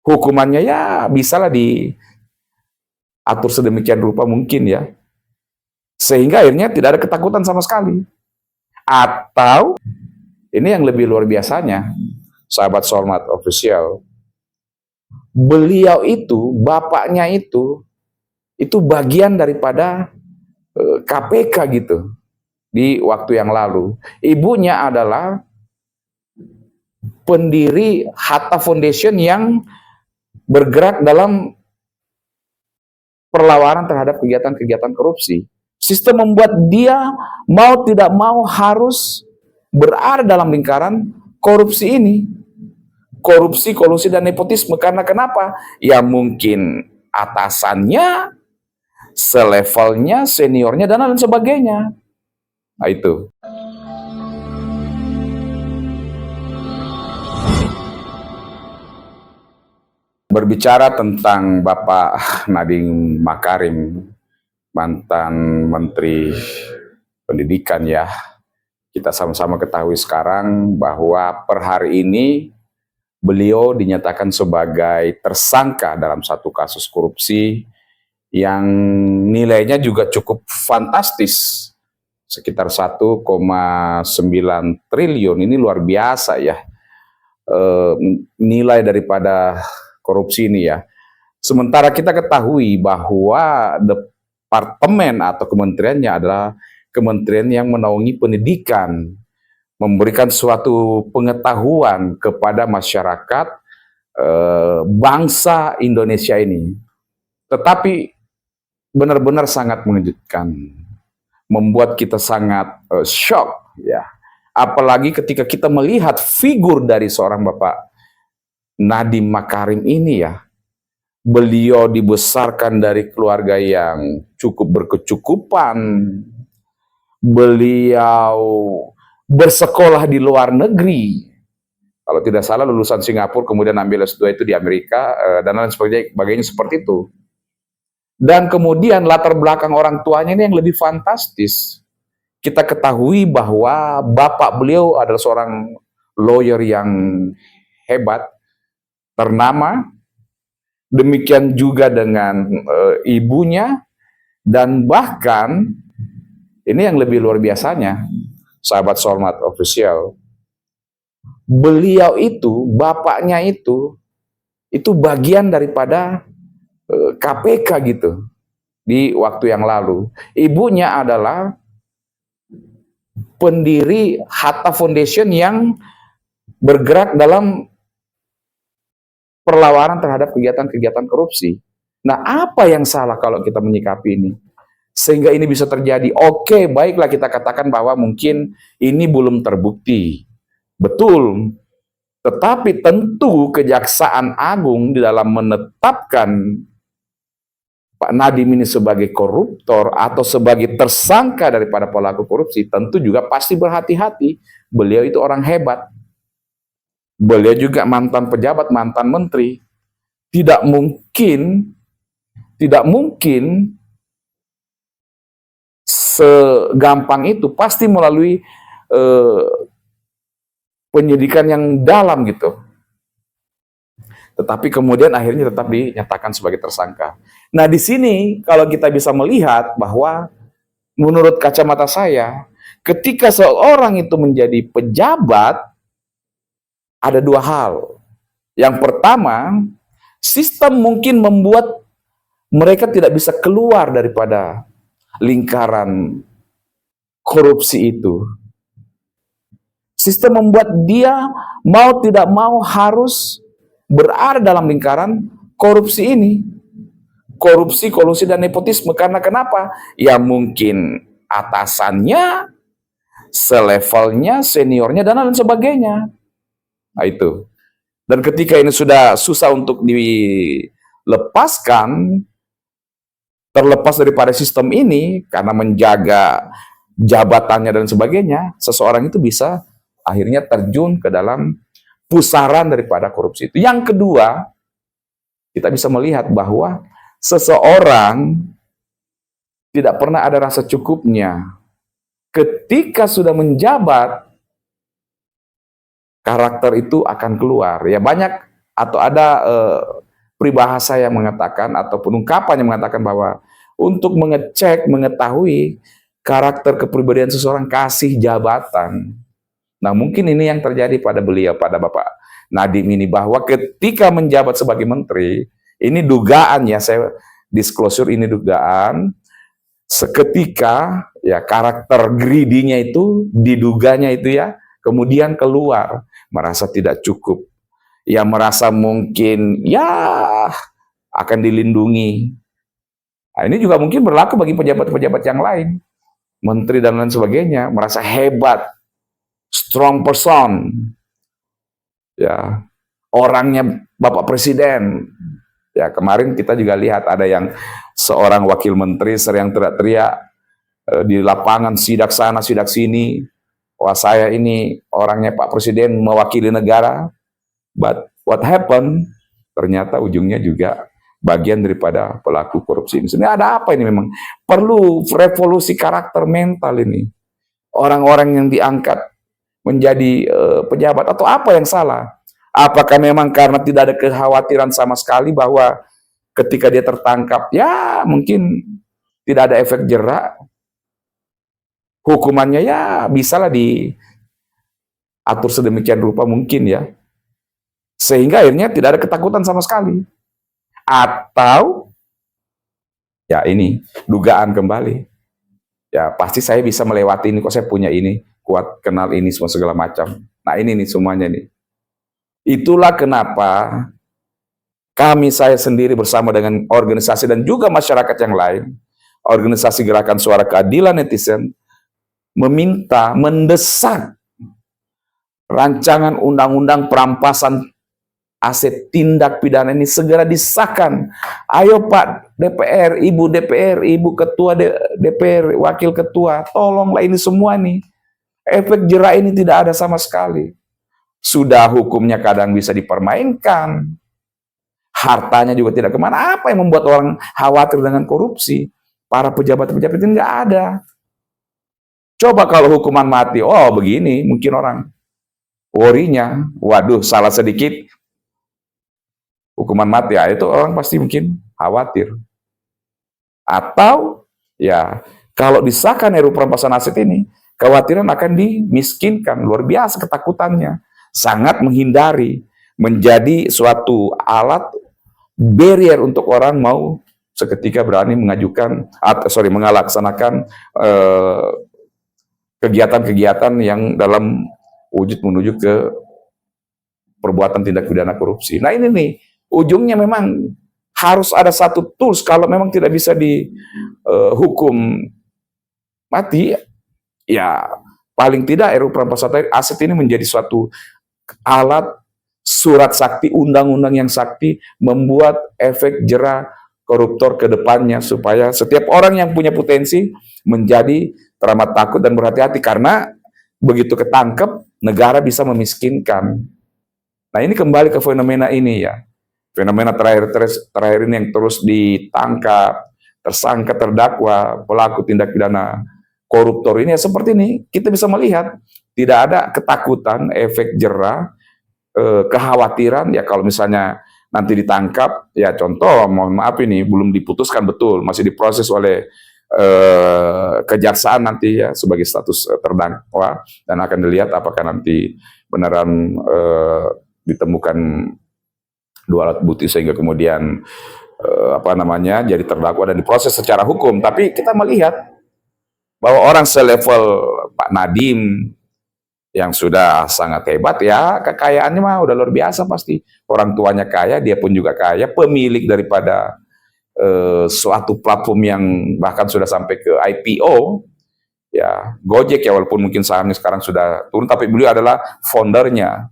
hukumannya ya bisalah diatur sedemikian rupa mungkin ya, sehingga akhirnya tidak ada ketakutan sama sekali. Atau ini yang lebih luar biasanya, sahabat Solmat Official, beliau itu, bapaknya itu bagian daripada KPK gitu di waktu yang lalu. Ibunya adalah pendiri Hatta Foundation yang bergerak dalam perlawanan terhadap kegiatan-kegiatan korupsi. Sistem membuat dia mau tidak mau harus berada dalam lingkaran korupsi ini. Korupsi, kolusi, dan nepotisme. Karena kenapa? Ya mungkin atasannya, selevelnya, seniornya, dan lain sebagainya. Nah itu. Berbicara tentang Bapak Nadiem Makarim, mantan Menteri Pendidikan ya, kita sama-sama ketahui sekarang bahwa per hari ini beliau dinyatakan sebagai tersangka dalam satu kasus korupsi yang nilainya juga cukup fantastis, sekitar 1,9 triliun. Ini luar biasa ya, nilai daripada korupsi ini ya. Sementara kita ketahui bahwa departemen atau kementeriannya adalah kementerian yang menaungi pendidikan, memberikan suatu pengetahuan kepada masyarakat bangsa Indonesia ini. Tetapi benar-benar sangat mengejutkan, membuat kita sangat shock ya. Apalagi ketika kita melihat figur dari seorang Bapak Nadiem Makarim ini ya. Beliau dibesarkan dari keluarga yang cukup berkecukupan. Beliau bersekolah di luar negeri. Kalau tidak salah lulusan Singapura, kemudian ambil S2 itu di Amerika, dan lain sebagainya seperti itu. Dan kemudian latar belakang orang tuanya ini yang lebih fantastis. Kita ketahui bahwa bapak beliau adalah seorang lawyer yang hebat, ternama. Demikian juga dengan ibunya, dan bahkan ini yang lebih luar biasanya, sahabat Solmat Official, beliau itu, bapaknya itu bagian daripada KPK gitu di waktu yang lalu. Ibunya adalah pendiri Hatta Foundation yang bergerak dalam perlawanan terhadap kegiatan-kegiatan korupsi. Nah, apa yang salah kalau kita menyikapi ini? Sehingga ini bisa terjadi. Oke, baiklah kita katakan bahwa mungkin ini belum terbukti. Betul. Tetapi tentu Kejaksaan Agung di dalam menetapkan Pak Nadiem ini sebagai koruptor atau sebagai tersangka daripada pelaku korupsi, tentu juga pasti berhati-hati. Beliau itu orang hebat. Beliau juga mantan pejabat, mantan menteri. Tidak mungkin segampang itu, pasti melalui penyidikan yang dalam gitu. Tetapi kemudian akhirnya tetap dinyatakan sebagai tersangka. Nah, di sini kalau kita bisa melihat bahwa menurut kacamata saya, ketika seorang itu menjadi pejabat, ada dua hal. Yang pertama, sistem mungkin membuat mereka tidak bisa keluar daripada lingkaran korupsi itu. Sistem membuat dia mau tidak mau harus berada dalam lingkaran korupsi ini. Korupsi, kolusi, dan nepotisme. Karena kenapa? Ya mungkin atasannya, selevelnya, seniornya, dan lain sebagainya. Nah itu. Dan ketika ini sudah susah untuk dilepaskan, terlepas daripada sistem ini, karena menjaga jabatannya dan sebagainya, seseorang itu bisa akhirnya terjun ke dalam pusaran daripada korupsi itu. Yang kedua, kita bisa melihat bahwa seseorang tidak pernah ada rasa cukupnya. Ketika sudah menjabat, karakter itu akan keluar. Ya banyak atau ada peribahasa yang mengatakan ataupun ungkapan yang mengatakan bahwa untuk mengecek, mengetahui karakter kepribadian seseorang, kasih jabatan. Nah, mungkin ini yang terjadi pada beliau, pada Bapak Nadiem ini, bahwa ketika menjabat sebagai menteri, ini dugaan ya, saya disclosure, ini dugaan, seketika ya karakter greedy-nya itu, diduganya itu ya, kemudian keluar, merasa tidak cukup. Ya merasa mungkin ya akan dilindungi. Nah, ini juga mungkin berlaku bagi pejabat-pejabat yang lain, menteri dan lain sebagainya, merasa hebat, strong person, ya orangnya Bapak Presiden. Ya kemarin kita juga lihat ada yang seorang wakil menteri sering teriak-teriak di lapangan, sidak sana, sidak sini, wah saya ini orangnya Pak Presiden mewakili negara. But what happened? Ternyata ujungnya juga bagian daripada pelaku korupsi ini. Sebenarnya ada apa ini memang? Perlu revolusi karakter mental ini. Orang-orang yang diangkat menjadi pejabat atau apa yang salah? Apakah memang karena tidak ada kekhawatiran sama sekali bahwa ketika dia tertangkap, ya mungkin tidak ada efek jerak, hukumannya ya bisalah diatur sedemikian rupa mungkin ya, sehingga akhirnya tidak ada ketakutan sama sekali. Atau ya ini dugaan kembali, ya pasti saya bisa melewati ini, kok saya punya ini, kuat kenal ini semua segala macam. Nah ini nih semuanya nih. Itulah kenapa saya sendiri bersama dengan organisasi dan juga masyarakat yang lain, organisasi Gerakan Suara Keadilan Netizen, meminta, mendesak rancangan undang-undang perampasan aset tindak pidana ini segera disahkan. Ayo Pak DPR, Ibu DPR, Ibu Ketua DPR, Wakil Ketua, tolonglah ini semua nih. Efek jerak ini tidak ada sama sekali. Sudah hukumnya kadang bisa dipermainkan, hartanya juga tidak kemana. Apa yang membuat orang khawatir dengan korupsi? Para pejabat-pejabat ini nggak ada. Coba kalau hukuman mati, oh begini, mungkin orang worry-nya, waduh salah sedikit, hukuman mati, ya itu orang pasti mungkin khawatir. Atau ya kalau disahkan RUU perampasan aset ini, kekhawatiran akan dimiskinkan, luar biasa ketakutannya, sangat menghindari, menjadi suatu alat barrier untuk orang mau seketika berani mengajukan, melaksanakan kegiatan-kegiatan yang dalam wujud menuju ke perbuatan tindak pidana korupsi. Nah ini nih, ujungnya memang harus ada satu tools, kalau memang tidak bisa dihukum mati, ya paling tidak RUU perampasan aset ini menjadi suatu alat surat sakti, undang-undang yang sakti, membuat efek jera koruptor ke depannya, supaya setiap orang yang punya potensi menjadi teramat takut dan berhati-hati, karena begitu ketangkep, negara bisa memiskinkan. Nah ini kembali ke fenomena ini ya, fenomena terakhir ini yang terus ditangkap, tersangka, terdakwa, pelaku tindak pidana koruptor ini ya seperti ini, kita bisa melihat tidak ada ketakutan, efek jera, kekhawatiran ya kalau misalnya nanti ditangkap, ya contoh, mohon maaf ini belum diputuskan betul, masih diproses oleh kejaksaan nanti ya sebagai status terdakwa, dan akan dilihat apakah nanti beneran ditemukan dua alat bukti sehingga kemudian jadi terdakwa dan diproses secara hukum. Tapi kita melihat bahwa orang selevel Pak Nadiem yang sudah sangat hebat ya, kekayaannya mah udah luar biasa pasti. Orang tuanya kaya, dia pun juga kaya, pemilik daripada suatu platform yang bahkan sudah sampai ke IPO, ya Gojek ya, walaupun mungkin sahamnya sekarang sudah turun, tapi beliau adalah foundernya.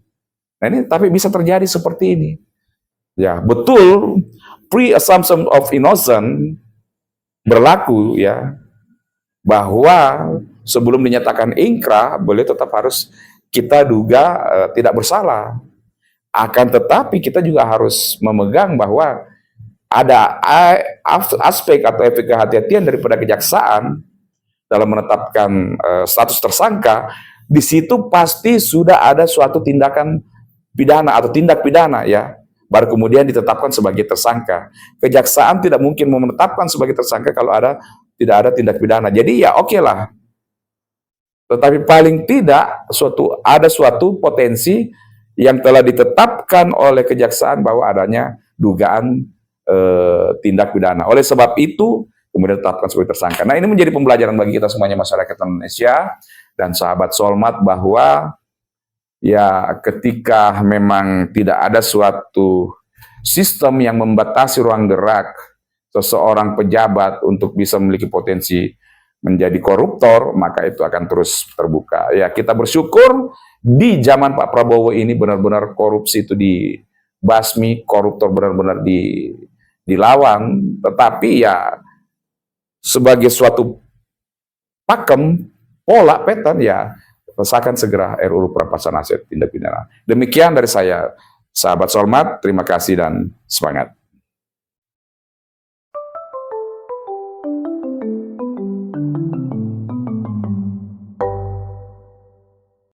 Nah ini tapi bisa terjadi seperti ini. Ya betul, pre-assumption of innocence berlaku ya, bahwa sebelum dinyatakan ingkrah, beliau tetap harus kita duga tidak bersalah. Akan tetapi kita juga harus memegang bahwa ada aspek atau efek kehati-hatian daripada kejaksaan dalam menetapkan status tersangka. Di situ pasti sudah ada suatu tindakan pidana atau tindak pidana ya, baru kemudian ditetapkan sebagai tersangka. Kejaksaan tidak mungkin menetapkan sebagai tersangka kalau tidak ada tindak pidana. Jadi ya oke lah. Tetapi paling tidak ada suatu potensi yang telah ditetapkan oleh kejaksaan bahwa adanya dugaan tindak pidana. Oleh sebab itu kemudian ditetapkan sebagai tersangka. Nah, ini menjadi pembelajaran bagi kita semuanya, masyarakat Indonesia dan sahabat Solmat, bahwa ya ketika memang tidak ada suatu sistem yang membatasi ruang gerak seseorang pejabat untuk bisa memiliki potensi menjadi koruptor, maka itu akan terus terbuka. Ya, kita bersyukur di zaman Pak Prabowo ini benar-benar korupsi itu dibasmi, koruptor benar-benar dilawan. Tetapi ya sebagai suatu pakem, pola, pattern, ya resahkan segera RUU Perampasan Aset Tindak Pidana. Demikian dari saya, sahabat Solmat, terima kasih dan semangat.